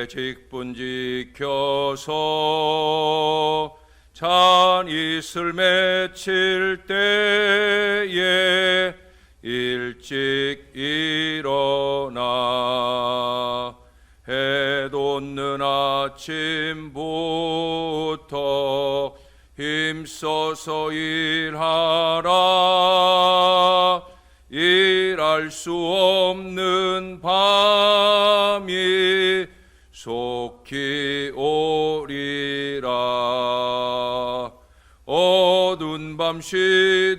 직분 지켜서 잔이슬 맺힐 때에 일찍 일어나 해 돋는 아침부터 힘써서 일하라. 일할 수 없는 밤이 속히 오리라. 어두운 밤 시대리니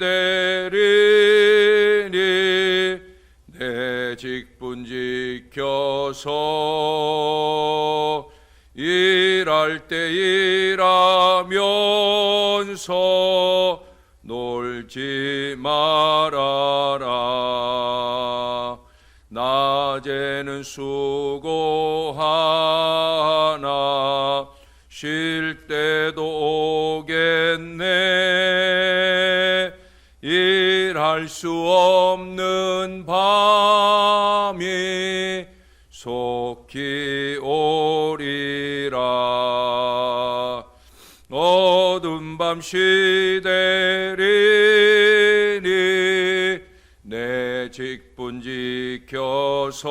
내 직분 지켜서 일할 때 일하면서 놀지 말아라. 낮에는 수고하나 쉴 때도 오겠네. 일할 수 없는 밤이 속히 오리라. 어두운 밤 시대리니 내 직분 지켜서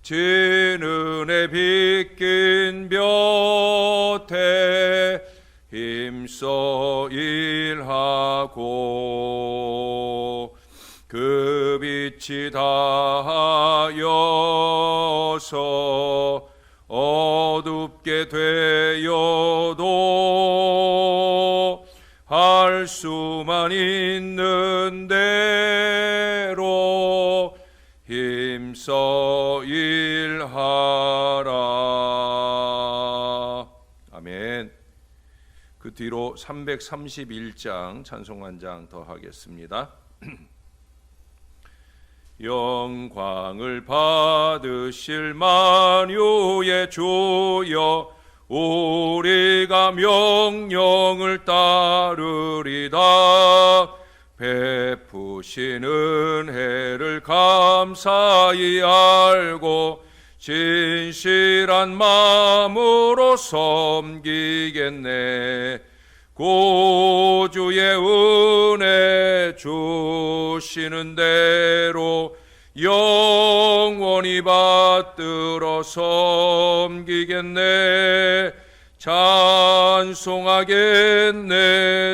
진은에 빗긴 볕에 힘써 일하고 그 빛이 다하여서 어둡게 되어도 할 수만 있는 대로 힘써 일하라. 아멘. 그 뒤로 331장 찬송 한 장 더 하겠습니다. 영광을 받으실 만유의 주여, 우리가 명령을 따르리다. 베푸신 은혜를 감사히 알고 진실한 마음으로 섬기겠네. 구주의 은혜 주시는 대로 영원히 받들어 섬기겠네. 찬송하겠네,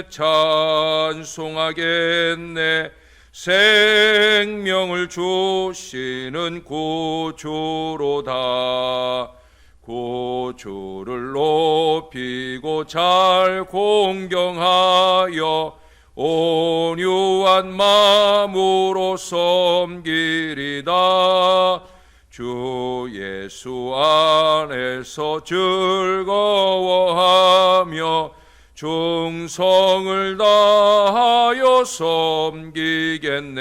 찬송하겠네. 생명을 주시는 구주로다. 구주를 높이고 잘 공경하여 온유한 마음으로 섬기리다. 주 예수 안에서 즐거워하며 충성을 다하여 섬기겠네.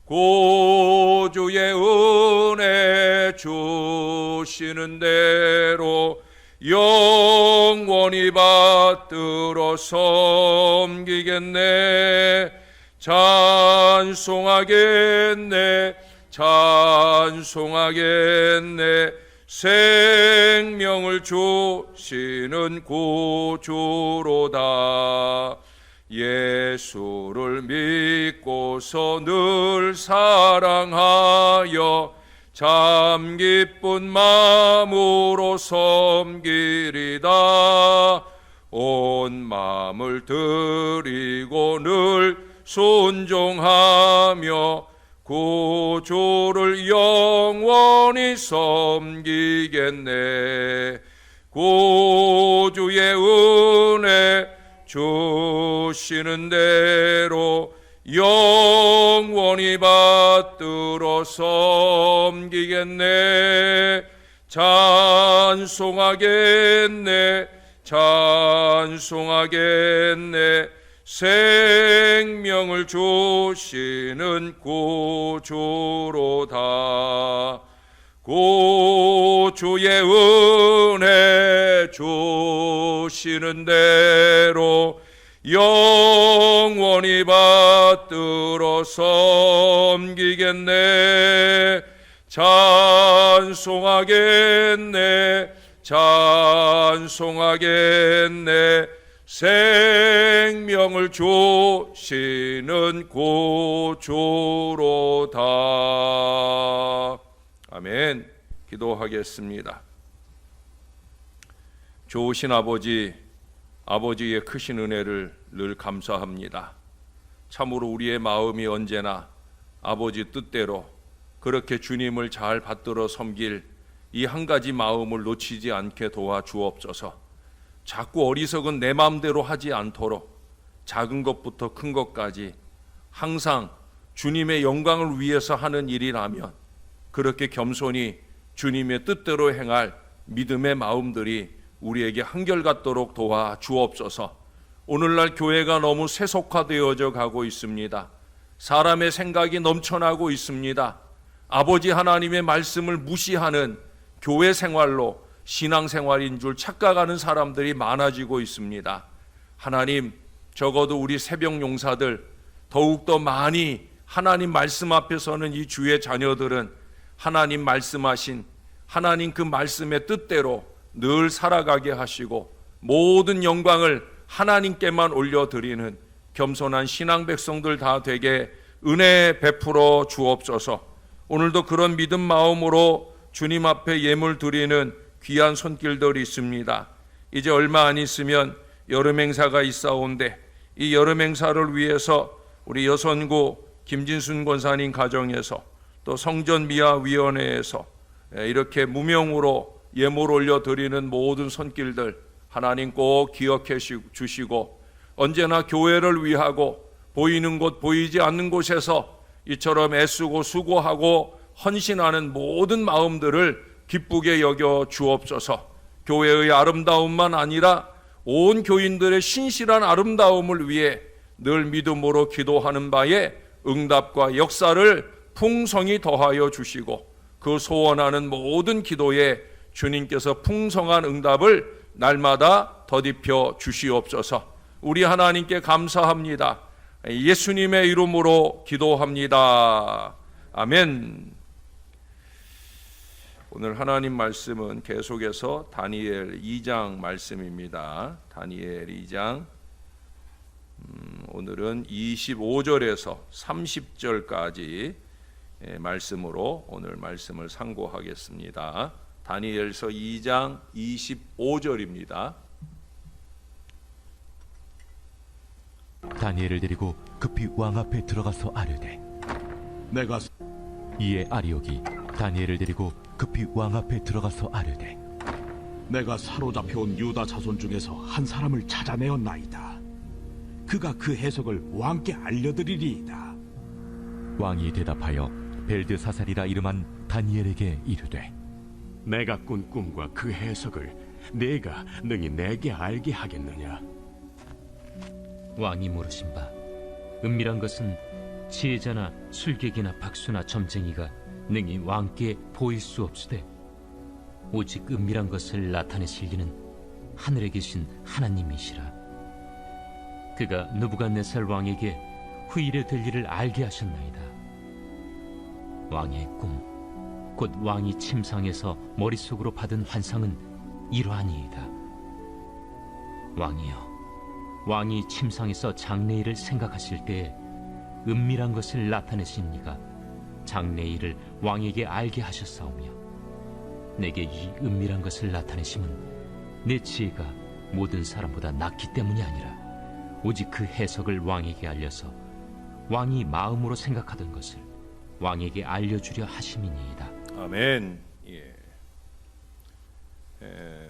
구주의 은혜 주시는 대로 영원히 받들어 섬기겠네. 찬송하겠네, 찬송하겠네. 생명을 주시는 구주로다. 예수를 믿고서 늘 사랑하여 참 기쁜 마음으로 섬기리다. 온 마음을 드리고 늘 순종하며 구주를 영원히 섬기겠네. 구주의 은혜 주시는 대로 영원히 받들어 섬기겠네. 찬송하겠네, 찬송하겠네. 생명을 주시는 구주로다. 구주의 은혜 주시는 대로 영원히 받들어 섬기겠네. 찬송하겠네 찬송하겠네 생명을 주시는 구주로다. 아멘. 기도하겠습니다. 좋으신 아버지, 아버지의 크신 은혜를 늘 감사합니다. 참으로 우리의 마음이 언제나 아버지 뜻대로 그렇게 주님을 잘 받들어 섬길 이 한 가지 마음을 놓치지 않게 도와 주옵소서. 자꾸 어리석은 내 마음대로 하지 않도록 작은 것부터 큰 것까지 항상 주님의 영광을 위해서 하는 일이라면 그렇게 겸손히 주님의 뜻대로 행할 믿음의 마음들이 우리에게 한결같도록 도와 주옵소서. 오늘날 교회가 너무 세속화되어져 가고 있습니다. 사람의 생각이 넘쳐나고 있습니다. 아버지 하나님의 말씀을 무시하는 교회 생활로 신앙생활인 줄 착각하는 사람들이 많아지고 있습니다. 하나님, 적어도 우리 새벽 용사들 더욱더 많이 하나님 말씀 앞에 서는 이 주의 자녀들은 하나님 말씀하신 하나님 그 말씀의 뜻대로 늘 살아가게 하시고 모든 영광을 하나님께만 올려드리는 겸손한 신앙 백성들 다 되게 은혜 베풀어 주옵소서. 오늘도 그런 믿음 마음으로 주님 앞에 예물 드리는 귀한 손길들이 있습니다. 이제 얼마 안 있으면 여름 행사가 있사온데 이 여름 행사를 위해서 우리 여선구 김진순 권사님 가정에서 또 성전미화위원회에서 이렇게 무명으로 예물 올려드리는 모든 손길들 하나님 꼭 기억해 주시고 언제나 교회를 위하고 보이는 곳 보이지 않는 곳에서 이처럼 애쓰고 수고하고 헌신하는 모든 마음들을 기쁘게 여겨 주옵소서. 교회의 아름다움만 아니라 온 교인들의 신실한 아름다움을 위해 늘 믿음으로 기도하는 바에 응답과 역사를 풍성히 더하여 주시고 그 소원하는 모든 기도에 주님께서 풍성한 응답을 날마다 더딥혀 주시옵소서. 우리 하나님께 감사합니다. 예수님의 이름으로 기도합니다. 아멘. 오늘 하나님 말씀은 계속해서 다니엘 2장 말씀입니다. 다니엘 2장 오늘은 25절에서 30절까지 말씀으로 오늘 말씀을 상고하겠습니다. 다니엘서 2장 25절입니다. 다니엘을 데리고 급히 왕 앞에 들어가서 아뢰되 내가 이에 아리옥이 다니엘을 데리고 급히 왕 앞에 들어가서 아뢰되 내가 사로잡혀온 유다 자손 중에서 한 사람을 찾아내었나이다. 그가 그 해석을 왕께 알려드리리이다. 왕이 대답하여 벨드사살이라 이름한 다니엘에게 이르되 내가 꾼 꿈과 그 해석을 네가 능히 내게 알게 하겠느냐? 왕이 물으신 바 은밀한 것은 지혜자나 술객이나 박수나 점쟁이가 능히 왕께 보일 수 없으되 오직 은밀한 것을 나타내실 이는 하늘에 계신 하나님이시라. 그가 느부갓네살 왕에게 후일에 될 일을 알게 하셨나이다. 왕의 꿈, 곧 왕이 침상에서 머릿속으로 받은 환상은 이러하니이다. 왕이여, 왕이 침상에서 장래일을 생각하실 때에 은밀한 것을 나타내신 이가 장래일을 왕에게 알게 하셨사오며 내게 이 은밀한 것을 나타내심은 내 지혜가 모든 사람보다 낮기 때문이 아니라 오직 그 해석을 왕에게 알려서 왕이 마음으로 생각하던 것을 왕에게 알려주려 하심이니이다. 아멘.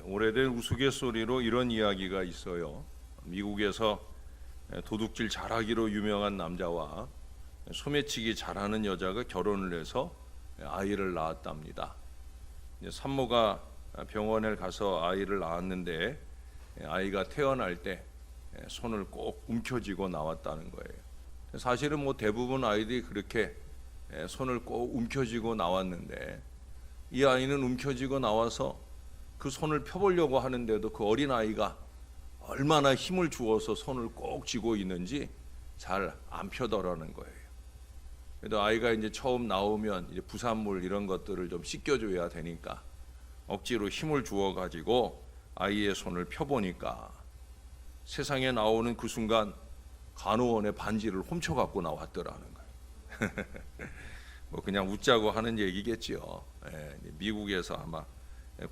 오래된 우스갯소리로 이런 이야기가 있어요. 미국에서 도둑질 잘하기로 유명한 남자와 소매치기 잘하는 여자가 결혼을 해서 아이를 낳았답니다. 산모가 병원에 가서 아이를 낳았는데 아이가 태어날 때 손을 꼭 움켜쥐고 나왔다는 거예요. 사실은 대부분 아이들이 그렇게 손을 꼭 움켜쥐고 나왔는데 이 아이는 움켜쥐고 나와서 그 손을 펴보려고 하는데도 그 어린 아이가 얼마나 힘을 주어서 손을 꼭 쥐고 있는지 잘 안 펴더라는 거예요. 그래도 아이가 이제 처음 나오면 이제 부산물 이런 것들을 좀 씻겨줘야 되니까 억지로 힘을 주어 가지고 아이의 손을 펴보니까 세상에 나오는 그 순간 간호원의 반지를 훔쳐 갖고 나왔더라는 거예요. 뭐 그냥 웃자고 하는 얘기겠지요. 미국에서 아마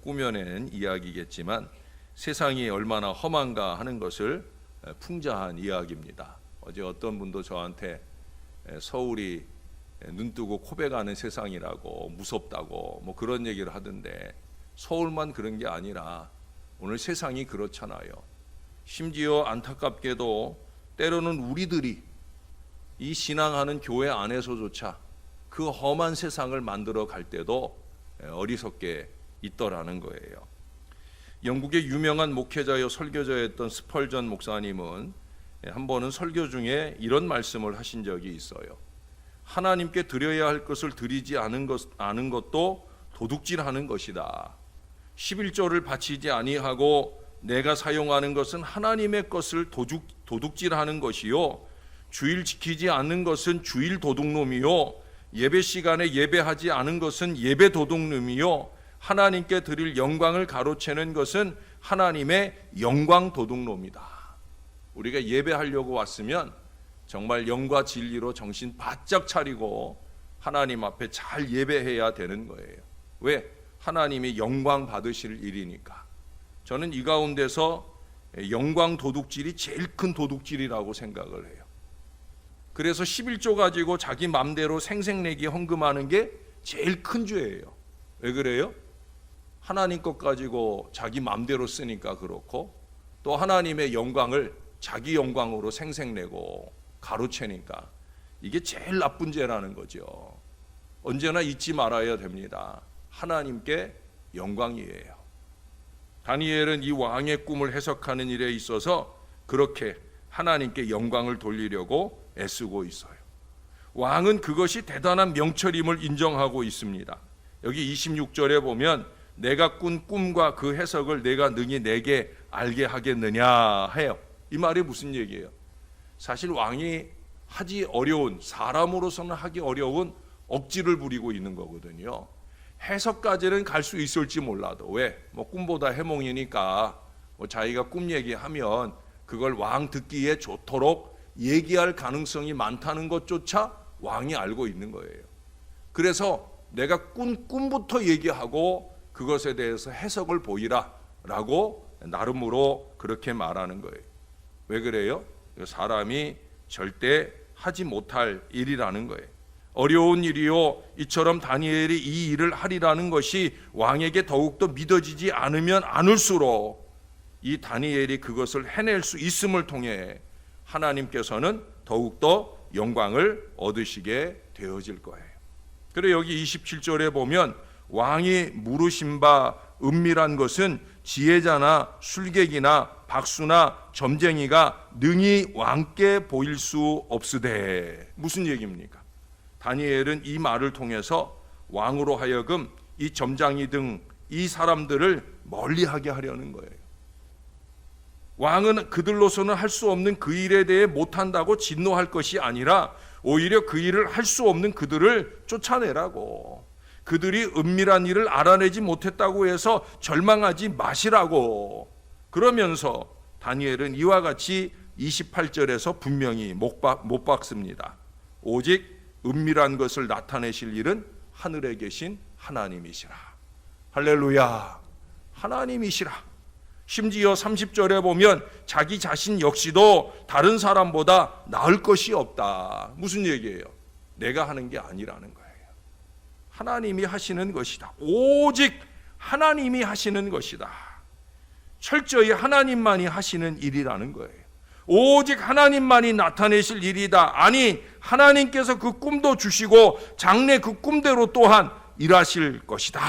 꾸며낸 이야기겠지만 세상이 얼마나 험한가 하는 것을 풍자한 이야기입니다. 어제 어떤 분도 저한테 서울이 눈 뜨고 코베가는 세상이라고 무섭다고 뭐 그런 얘기를 하던데, 서울만 그런 게 아니라 오늘 세상이 그렇잖아요. 심지어 안타깝게도 때로는 우리들이 이 신앙하는 교회 안에서조차 그 험한 세상을 만들어 갈 때도 어리석게 있더라는 거예요. 영국의 유명한 목회자여 설교자였던 스펄전 목사님은 한 번은 설교 중에 이런 말씀을 하신 적이 있어요. 하나님께 드려야 할 것을 드리지 않은 것도 도둑질하는 것이다. 11조를 바치지 아니하고 내가 사용하는 것은 하나님의 것을 도둑질하는 것이요, 주일 지키지 않는 것은 주일 도둑놈이요, 예배 시간에 예배하지 않은 것은 예배 도둑놈이요, 하나님께 드릴 영광을 가로채는 것은 하나님의 영광 도둑놈이다. 우리가 예배하려고 왔으면 정말 영과 진리로 정신 바짝 차리고 하나님 앞에 잘 예배해야 되는 거예요. 왜? 하나님이 영광 받으실 일이니까. 저는 이 가운데서 영광 도둑질이 제일 큰 도둑질이라고 생각을 해요. 그래서 11조 가지고 자기 맘대로 생색내기 헌금하는 게 제일 큰 죄예요. 왜 그래요? 하나님 것 가지고 자기 맘대로 쓰니까 그렇고, 또 하나님의 영광을 자기 영광으로 생색내고 가로채니까 이게 제일 나쁜 죄라는 거죠. 언제나 잊지 말아야 됩니다. 하나님께 영광이에요. 다니엘은 이 왕의 꿈을 해석하는 일에 있어서 그렇게 하나님께 영광을 돌리려고 애쓰고 있어요. 왕은 그것이 대단한 명철임을 인정하고 있습니다. 여기 26절에 보면 내가 꾼 꿈과 그 해석을 내가 능히 내게 알게 하겠느냐 해요. 이 말이 무슨 얘기예요? 사실 왕이 하기 어려운, 사람으로서는 하기 어려운 억지를 부리고 있는 거거든요. 해석까지는 갈 수 있을지 몰라도, 왜? 뭐 꿈보다 해몽이니까 뭐 자기가 꿈 얘기하면 그걸 왕 듣기에 좋도록 얘기할 가능성이 많다는 것조차 왕이 알고 있는 거예요. 그래서 내가 꾼 꿈부터 얘기하고 그것에 대해서 해석을 보이라 라고 나름으로 그렇게 말하는 거예요. 왜 그래요? 사람이 절대 하지 못할 일이라는 거예요. 어려운 일이요, 이처럼 다니엘이 이 일을 하리라는 것이 왕에게 더욱더 믿어지지 않으면 않을수록 이 다니엘이 그것을 해낼 수 있음을 통해 하나님께서는 더욱더 영광을 얻으시게 되어질 거예요. 그리고 여기 27절에 보면 왕이 물으신 바 은밀한 것은 지혜자나 술객이나 박수나 점쟁이가 능히 왕께 보일 수 없으되. 무슨 얘기입니까? 다니엘은 이 말을 통해서 왕으로 하여금 이 점장이 등 이 사람들을 멀리하게 하려는 거예요. 왕은 그들로서는 할 수 없는 그 일에 대해 못한다고 진노할 것이 아니라 오히려 그 일을 할 수 없는 그들을 쫓아내라고, 그들이 은밀한 일을 알아내지 못했다고 해서 절망하지 마시라고. 그러면서 다니엘은 이와 같이 28절에서 분명히 못 박습니다. 오직 은밀한 것을 나타내실 일은 하늘에 계신 하나님이시라. 할렐루야, 하나님이시라. 심지어 30절에 보면 자기 자신 역시도 다른 사람보다 나을 것이 없다. 무슨 얘기예요? 내가 하는 게 아니라는 거예요. 하나님이 하시는 것이다. 오직 하나님이 하시는 것이다. 철저히 하나님만이 하시는 일이라는 거예요. 오직 하나님만이 나타내실 일이다. 아니, 하나님께서 그 꿈도 주시고 장래 그 꿈대로 또한 일하실 것이다.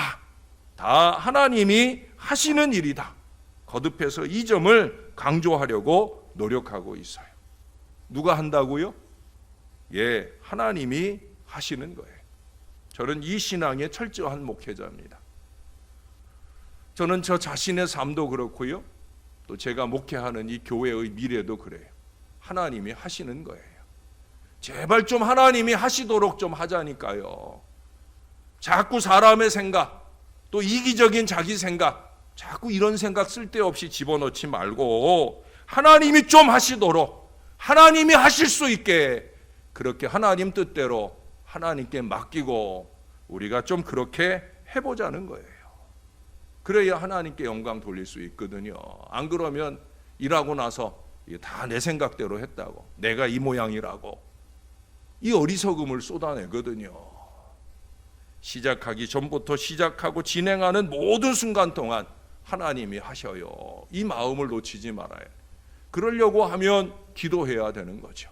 다 하나님이 하시는 일이다. 거듭해서 이 점을 강조하려고 노력하고 있어요. 누가 한다고요? 예, 하나님이 하시는 거예요. 저는 이 신앙의 철저한 목회자입니다. 저는 저 자신의 삶도 그렇고요, 또 제가 목회하는 이 교회의 미래도 그래요. 하나님이 하시는 거예요. 제발 좀 하나님이 하시도록 좀 하자니까요. 자꾸 사람의 생각, 또 이기적인 자기 생각, 자꾸 이런 생각 쓸데없이 집어넣지 말고 하나님이 좀 하시도록, 하나님이 하실 수 있게 그렇게 하나님 뜻대로 하나님께 맡기고 우리가 좀 그렇게 해보자는 거예요. 그래야 하나님께 영광 돌릴 수 있거든요. 안 그러면 일하고 나서 다 내 생각대로 했다고, 내가 이 모양이라고 이 어리석음을 쏟아내거든요. 시작하기 전부터 시작하고 진행하는 모든 순간 동안 하나님이 하셔요. 이 마음을 놓치지 말아요. 그러려고 하면 기도해야 되는 거죠.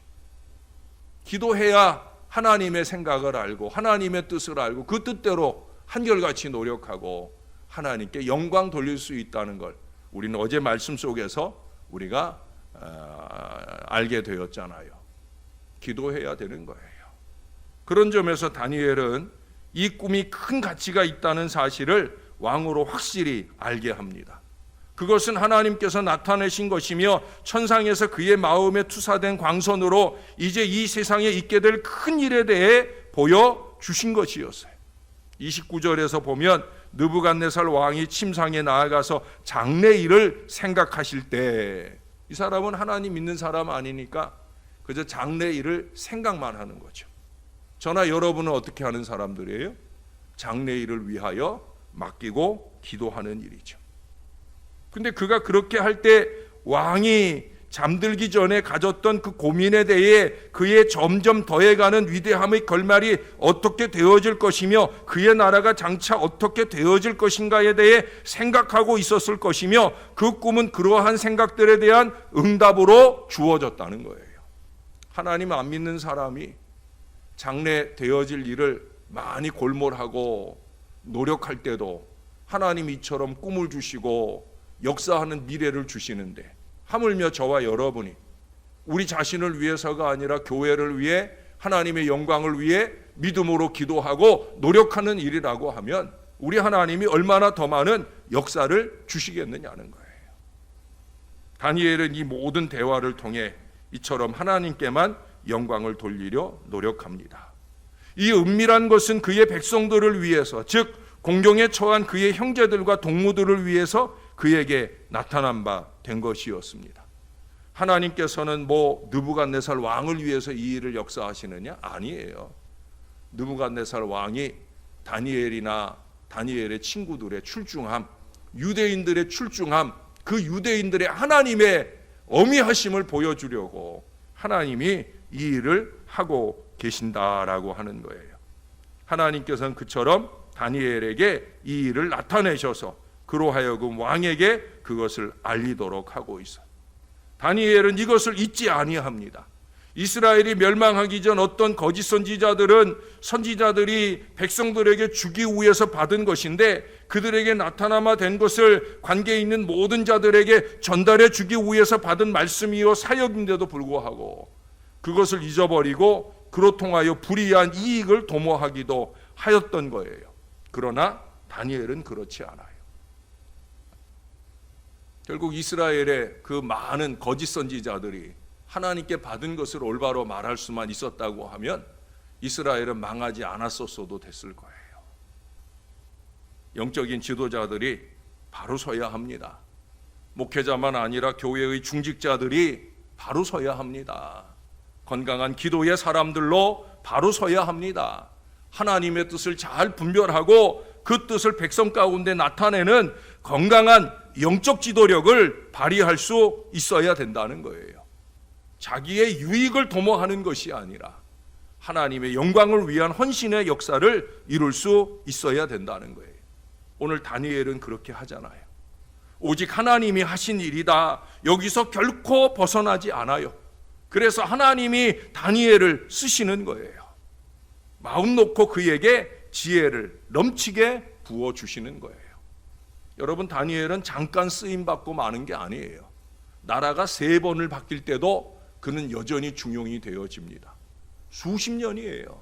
기도해야 하나님의 생각을 알고 하나님의 뜻을 알고 그 뜻대로 한결같이 노력하고 하나님께 영광 돌릴 수 있다는 걸 우리는 어제 말씀 속에서 우리가 알게 되었잖아요. 기도해야 되는 거예요. 그런 점에서 다니엘은 이 꿈이 큰 가치가 있다는 사실을 왕으로 확실히 알게 합니다. 그것은 하나님께서 나타내신 것이며 천상에서 그의 마음에 투사된 광선으로 이제 이 세상에 있게 될 큰 일에 대해 보여주신 것이었어요. 29절에서 보면 느부갓네살 왕이 침상에 나아가서 장래일을 생각하실 때, 이 사람은 하나님 믿는 사람 아니니까 그저 장래일을 생각만 하는 거죠. 저나 여러분은 어떻게 하는 사람들이에요? 장래일을 위하여 맡기고 기도하는 일이죠. 근데 그가 그렇게 할 때 왕이 잠들기 전에 가졌던 그 고민에 대해 그의 점점 더해가는 위대함의 결말이 어떻게 되어질 것이며 그의 나라가 장차 어떻게 되어질 것인가에 대해 생각하고 있었을 것이며 그 꿈은 그러한 생각들에 대한 응답으로 주어졌다는 거예요. 하나님 안 믿는 사람이 장래 되어질 일을 많이 골몰하고 노력할 때도 하나님 이처럼 꿈을 주시고 역사하는 미래를 주시는데, 하물며 저와 여러분이 우리 자신을 위해서가 아니라 교회를 위해 하나님의 영광을 위해 믿음으로 기도하고 노력하는 일이라고 하면 우리 하나님이 얼마나 더 많은 역사를 주시겠느냐는 거예요. 다니엘은 이 모든 대화를 통해 이처럼 하나님께만 영광을 돌리려 노력합니다. 이 은밀한 것은 그의 백성들을 위해서, 즉 공경에 처한 그의 형제들과 동무들을 위해서 그에게 나타난 바 된 것이었습니다. 하나님께서는 느부갓네살 왕을 위해서 이 일을 역사하시느냐? 아니에요. 느부갓네살 왕이 다니엘이나 다니엘의 친구들의 출중함, 유대인들의 출중함, 그 유대인들의 하나님의 어미하심을 보여주려고 하나님이 이 일을 하고 계신다라고 하는 거예요. 하나님께서는 그처럼 다니엘에게 이 일을 나타내셔서 그로 하여금 왕에게 그것을 알리도록 하고 있어요. 다니엘은 이것을 잊지 아니합니다. 이스라엘이 멸망하기 전 어떤 거짓 선지자들이 백성들에게 주기 위해서 받은 것인데 그들에게 나타남아 된 것을 관계 있는 모든 자들에게 전달해 주기 위해서 받은 말씀이요 사역인데도 불구하고 그것을 잊어버리고 그로 통하여 불이한 이익을 도모하기도 하였던 거예요. 그러나 다니엘은 그렇지 않아요. 결국 이스라엘의 그 많은 거짓 선지자들이 하나님께 받은 것을 올바로 말할 수만 있었다고 하면 이스라엘은 망하지 않았었어도 됐을 거예요. 영적인 지도자들이 바로 서야 합니다. 목회자만 아니라 교회의 중직자들이 바로 서야 합니다. 건강한 기도의 사람들로 바로 서야 합니다. 하나님의 뜻을 잘 분별하고 그 뜻을 백성 가운데 나타내는 건강한 영적 지도력을 발휘할 수 있어야 된다는 거예요. 자기의 유익을 도모하는 것이 아니라 하나님의 영광을 위한 헌신의 역사를 이룰 수 있어야 된다는 거예요. 오늘 다니엘은 그렇게 하잖아요. 오직 하나님이 하신 일이다. 여기서 결코 벗어나지 않아요. 그래서 하나님이 다니엘을 쓰시는 거예요. 마음 놓고 그에게 지혜를 넘치게 부어주시는 거예요. 여러분, 다니엘은 잠깐 쓰임받고 마는 게 아니에요. 나라가 3번을 바뀔 때도 그는 여전히 중용이 되어집니다. 수십 년이에요.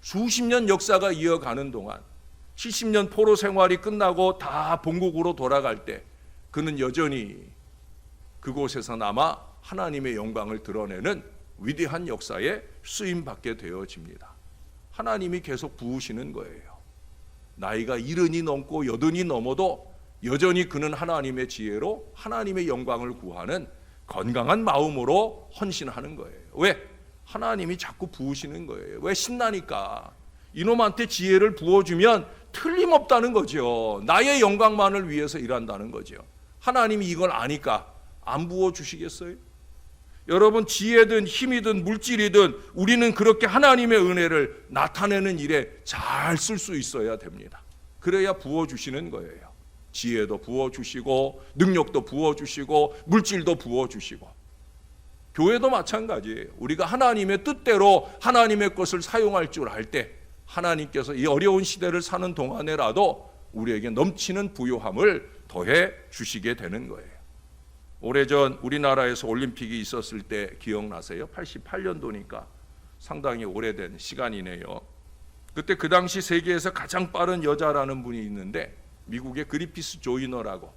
수십 년 역사가 이어가는 동안 70년 포로 생활이 끝나고 다 본국으로 돌아갈 때 그는 여전히 그곳에서 남아 하나님의 영광을 드러내는 위대한 역사에 쓰임 받게 되어집니다. 하나님이 계속 부으시는 거예요. 나이가 70이 넘고 80이 넘어도 여전히 그는 하나님의 지혜로 하나님의 영광을 구하는 건강한 마음으로 헌신하는 거예요. 왜? 하나님이 자꾸 부으시는 거예요. 왜? 신나니까. 이놈한테 지혜를 부어주면 틀림없다는 거죠. 나의 영광만을 위해서 일한다는 거죠. 하나님이 이걸 아니까 안 부어주시겠어요? 여러분, 지혜든 힘이든 물질이든 우리는 그렇게 하나님의 은혜를 나타내는 일에 잘 쓸 수 있어야 됩니다. 그래야 부어주시는 거예요. 지혜도 부어주시고 능력도 부어주시고 물질도 부어주시고. 교회도 마찬가지예요. 우리가 하나님의 뜻대로 하나님의 것을 사용할 줄 알 때 하나님께서 이 어려운 시대를 사는 동안에라도 우리에게 넘치는 부요함을 더해 주시게 되는 거예요. 오래전 우리나라에서 올림픽이 있었을 때 기억나세요? 88년도니까 상당히 오래된 시간이네요. 그때 그 당시 세계에서 가장 빠른 여자라는 분이 있는데 미국의 그리피스 조이너라고,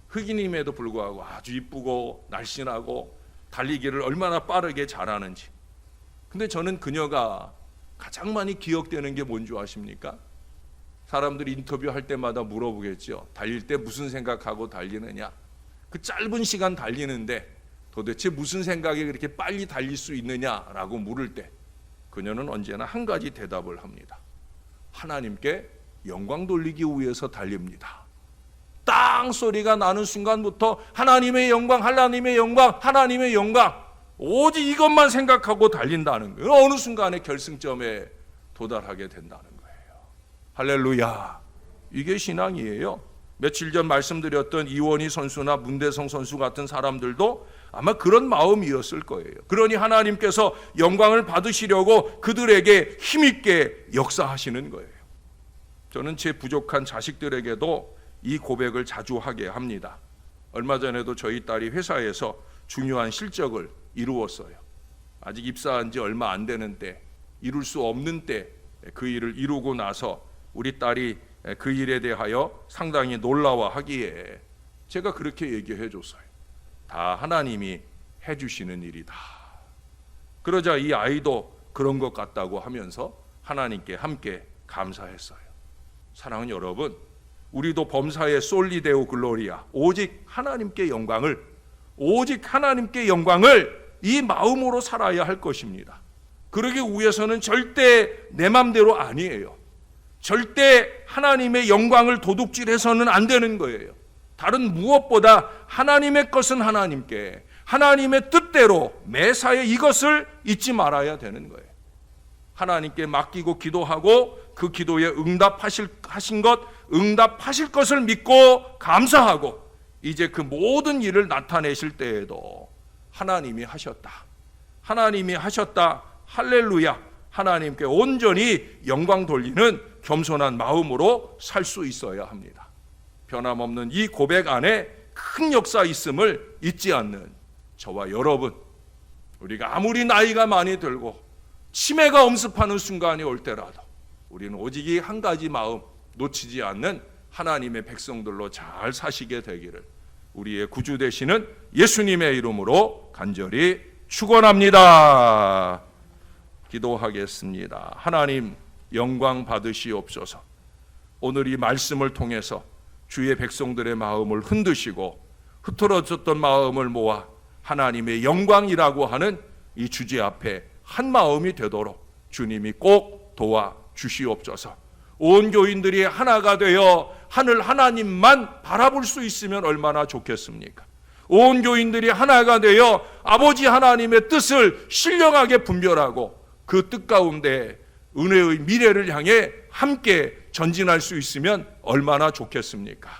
흑인임에도 불구하고 아주 이쁘고 날씬하고 달리기를 얼마나 빠르게 잘하는지. 근데 저는 그녀가 가장 많이 기억되는 게 뭔지 아십니까? 사람들이 인터뷰할 때마다 물어보겠죠. 달릴 때 무슨 생각하고 달리느냐? 그 짧은 시간 달리는데 도대체 무슨 생각이 그렇게 빨리 달릴 수 있느냐라고 물을 때 그녀는 언제나 한 가지 대답을 합니다. 하나님께 영광 돌리기 위해서 달립니다. 땅 소리가 나는 순간부터 하나님의 영광, 하나님의 영광, 하나님의 영광, 오직 이것만 생각하고 달린다는 거예요. 어느 순간에 결승점에 도달하게 된다는 거예요. 할렐루야. 이게 신앙이에요. 며칠 전 말씀드렸던 이원희 선수나 문대성 선수 같은 사람들도 아마 그런 마음이었을 거예요. 그러니 하나님께서 영광을 받으시려고 그들에게 힘있게 역사하시는 거예요. 저는 제 부족한 자식들에게도 이 고백을 자주 하게 합니다. 얼마 전에도 저희 딸이 회사에서 중요한 실적을 이루었어요. 아직 입사한 지 얼마 안 되는 때, 이룰 수 없는 때 그 일을 이루고 나서 우리 딸이 그 일에 대하여 상당히 놀라워하기에 제가 그렇게 얘기해 줬어요. 다 하나님이 해주시는 일이다. 그러자 이 아이도 그런 것 같다고 하면서 하나님께 함께 감사했어요. 사랑하는 여러분, 우리도 범사의 솔리데오 글로리아, 오직 하나님께 영광을, 오직 하나님께 영광을 이 마음으로 살아야 할 것입니다. 그러기 위해서는 절대 내 맘대로 아니에요. 절대 하나님의 영광을 도둑질해서는 안 되는 거예요. 다른 무엇보다 하나님의 것은 하나님께, 하나님의 뜻대로 매사에 이것을 잊지 말아야 되는 거예요. 하나님께 맡기고 기도하고 그 기도에 응답하실 것을 믿고 감사하고 이제 그 모든 일을 나타내실 때에도 하나님이 하셨다. 하나님이 하셨다. 할렐루야. 하나님께 온전히 영광 돌리는 겸손한 마음으로 살 수 있어야 합니다. 변함없는 이 고백 안에 큰 역사 있음을 잊지 않는 저와 여러분, 우리가 아무리 나이가 많이 들고 치매가 엄습하는 순간이 올 때라도 우리는 오직 이 한 가지 마음 놓치지 않는 하나님의 백성들로 잘 사시게 되기를 우리의 구주 되시는 예수님의 이름으로 간절히 축원합니다. 기도하겠습니다. 하나님, 영광 받으시옵소서. 오늘 이 말씀을 통해서 주의 백성들의 마음을 흔드시고 흐트러졌던 마음을 모아 하나님의 영광이라고 하는 이 주제 앞에 한 마음이 되도록 주님이 꼭 도와 주시옵소서. 온 교인들이 하나가 되어 하늘 하나님만 바라볼 수 있으면 얼마나 좋겠습니까? 온 교인들이 하나가 되어 아버지 하나님의 뜻을 신령하게 분별하고 그 뜻 가운데 은혜의 미래를 향해 함께 전진할 수 있으면 얼마나 좋겠습니까?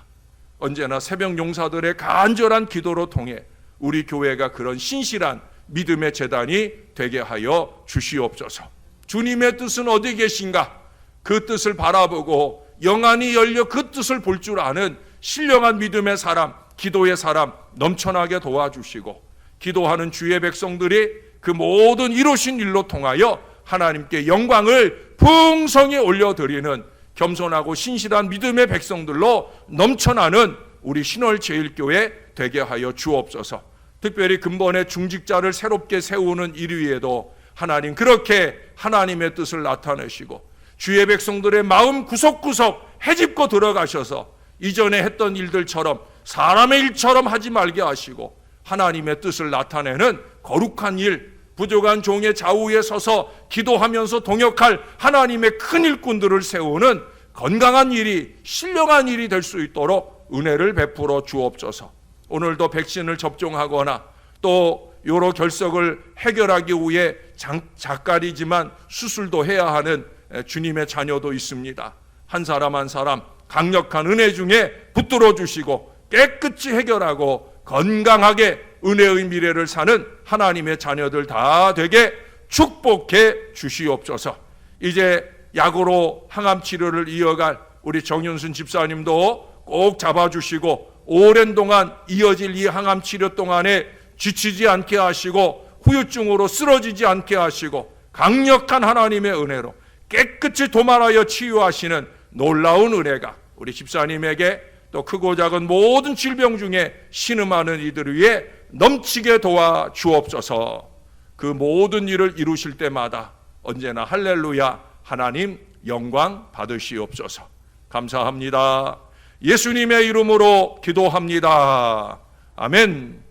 언제나 새벽 용사들의 간절한 기도로 통해 우리 교회가 그런 신실한 믿음의 재단이 되게 하여 주시옵소서. 주님의 뜻은 어디 계신가? 그 뜻을 바라보고 영안이 열려 그 뜻을 볼 줄 아는 신령한 믿음의 사람, 기도의 사람 넘쳐나게 도와주시고 기도하는 주의 백성들이 그 모든 이루신 일로 통하여 하나님께 영광을 풍성히 올려드리는 겸손하고 신실한 믿음의 백성들로 넘쳐나는 우리 신월제일교회 되게 하여 주옵소서. 특별히 근본의 중직자를 새롭게 세우는 일 위에도 하나님 그렇게 하나님의 뜻을 나타내시고 주의 백성들의 마음 구석구석 헤집고 들어가셔서 이전에 했던 일들처럼 사람의 일처럼 하지 말게 하시고 하나님의 뜻을 나타내는 거룩한 일, 부족한 종의 좌우에 서서 기도하면서 동역할 하나님의 큰 일꾼들을 세우는 건강한 일이, 신령한 일이 될 수 있도록 은혜를 베풀어 주옵소서. 오늘도 백신을 접종하거나 또 여러 결석을 해결하기 위해 작가리지만 수술도 해야 하는 주님의 자녀도 있습니다. 한 사람 한 사람 강력한 은혜 중에 붙들어 주시고 깨끗이 해결하고 건강하게 은혜의 미래를 사는 하나님의 자녀들 다 되게 축복해 주시옵소서. 이제 약으로 항암 치료를 이어갈 우리 정윤순 집사님도 꼭 잡아주시고 오랜 동안 이어질 이 항암 치료 동안에 지치지 않게 하시고 후유증으로 쓰러지지 않게 하시고 강력한 하나님의 은혜로 깨끗이 도말하여 치유하시는 놀라운 은혜가 우리 집사님에게 또 크고 작은 모든 질병 중에 신음하는 이들 위해 넘치게 도와 주옵소서. 그 모든 일을 이루실 때마다 언제나 할렐루야 하나님 영광 받으시옵소서. 감사합니다. 예수님의 이름으로 기도합니다. 아멘.